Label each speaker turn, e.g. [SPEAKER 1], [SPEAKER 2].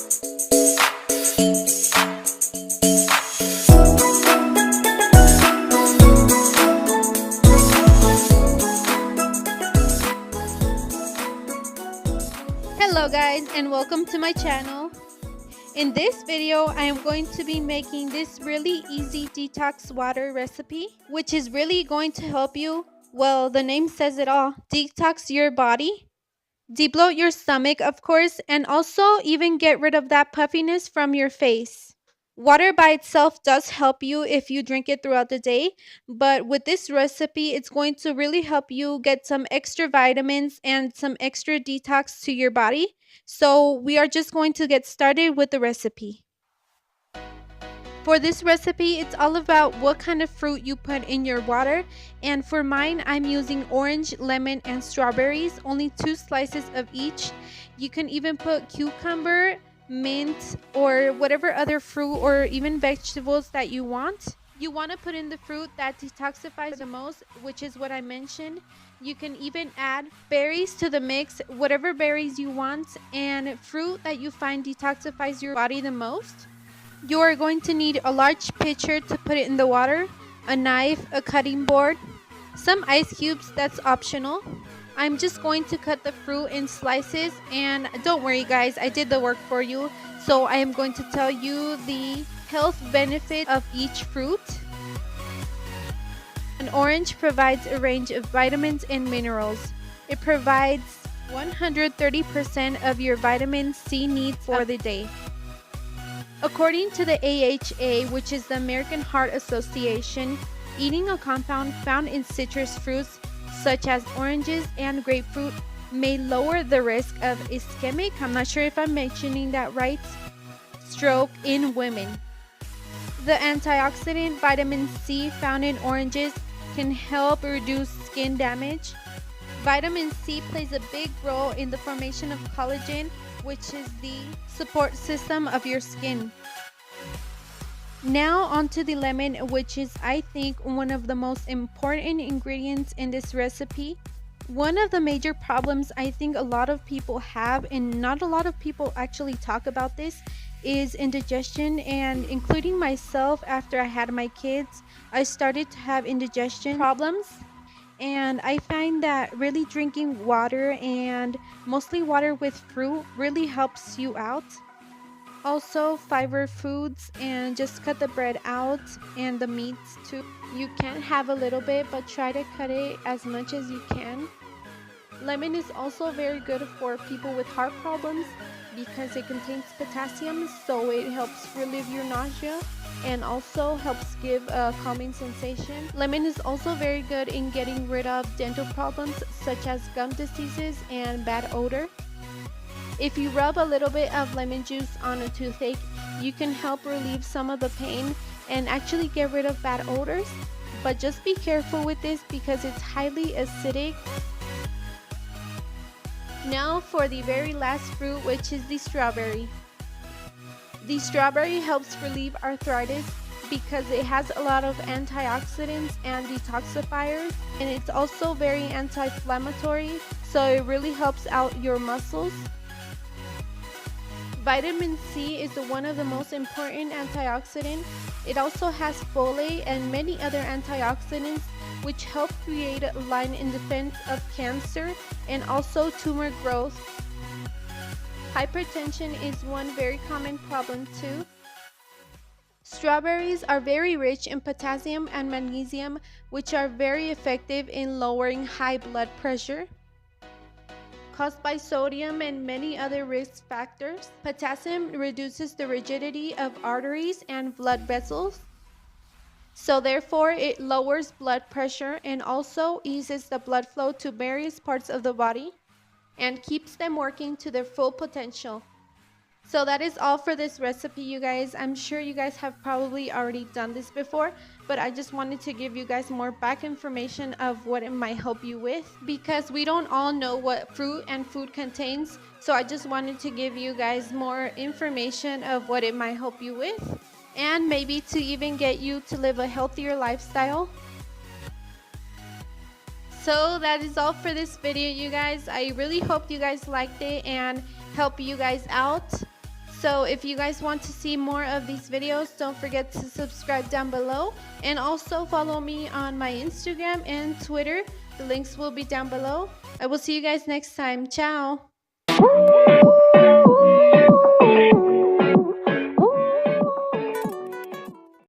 [SPEAKER 1] Hello guys, and welcome to my channel. In this video, I am going to be making this really easy detox water recipe, which is really going to help you, well, the name says it all, detox your body, debloat your stomach, of course, and also even get rid of that puffiness from your face. Water by itself does help you if you drink it throughout the day, but with this recipe, it's going to really help you get some extra vitamins and some extra detox to your body. So we are just going to get started with the recipe. For this recipe, it's all about what kind of fruit you put in your water, and for mine, I'm using orange, lemon, and strawberries, only 2 slices of each. You can even put cucumber, mint, or whatever other fruit or even vegetables that you want. You want to put in the fruit that detoxifies the most, which is what I mentioned. You can even add berries to the mix, whatever berries you want, and fruit that you find detoxifies your body the most. You are going to need a large pitcher to put it in the water, a knife, a cutting board, some ice cubes, that's optional. I'm just going to cut the fruit in slices, and don't worry guys, I did the work for you. So I am going to tell you the health benefit of each fruit. An orange provides a range of vitamins and minerals. It provides 130% of your vitamin C needs for the day. According to the AHA, which is the American Heart Association, eating a compound found in citrus fruits such as oranges and grapefruit may lower the risk of ischemic, I'm not sure if I'm mentioning that right, stroke in women. The antioxidant vitamin C found in oranges can help reduce skin damage. Vitamin C plays a big role in the formation of collagen, which is the support system of your skin. Now onto the lemon, which is, I think, one of the most important ingredients in this recipe. One of the major problems I think a lot of people have, and not a lot of people actually talk about this, is indigestion, and including myself. After I had my kids, I started to have indigestion problems, and I find that really drinking water, and mostly water with fruit, really helps you out. Also fiber foods, and just cut the bread out and the meats too. You can have a little bit, but try to cut it as much as you can. Lemon is also very good for people with heart problems because it contains potassium, so it helps relieve your nausea and also helps give a calming sensation. Lemon is also very good in getting rid of dental problems such as gum diseases and bad odor. If you rub a little bit of lemon juice on a toothache, you can help relieve some of the pain and actually get rid of bad odors. But just be careful with this because it's highly acidic. Now for the very last fruit, which is the strawberry. The strawberry helps relieve arthritis because it has a lot of antioxidants and detoxifiers, and it's also very anti-inflammatory, so it really helps out your muscles. Vitamin C is one of the most important antioxidants. It also has folate and many other antioxidants which help create a line in defense of cancer and also tumor growth. Hypertension is one very common problem too. Strawberries are very rich in potassium and magnesium, which are very effective in lowering high blood pressure caused by sodium and many other risk factors. Potassium reduces the rigidity of arteries and blood vessels, so therefore it lowers blood pressure and also eases the blood flow to various parts of the body and keeps them working to their full potential. So that is all for this recipe, you guys. I'm sure you guys have probably already done this before, but I just wanted to give you guys more back information of what it might help you with, because we don't all know what fruit and food contains. So I just wanted to give you guys more information of what it might help you with, and maybe to even get you to live a healthier lifestyle. So that is all for this video, you guys. I really hope you guys liked it and help you guys out. So if you guys want to see more of these videos, don't forget to subscribe down below, and also follow me on my Instagram and Twitter. The links will be down below. I will see you guys next time. Ciao.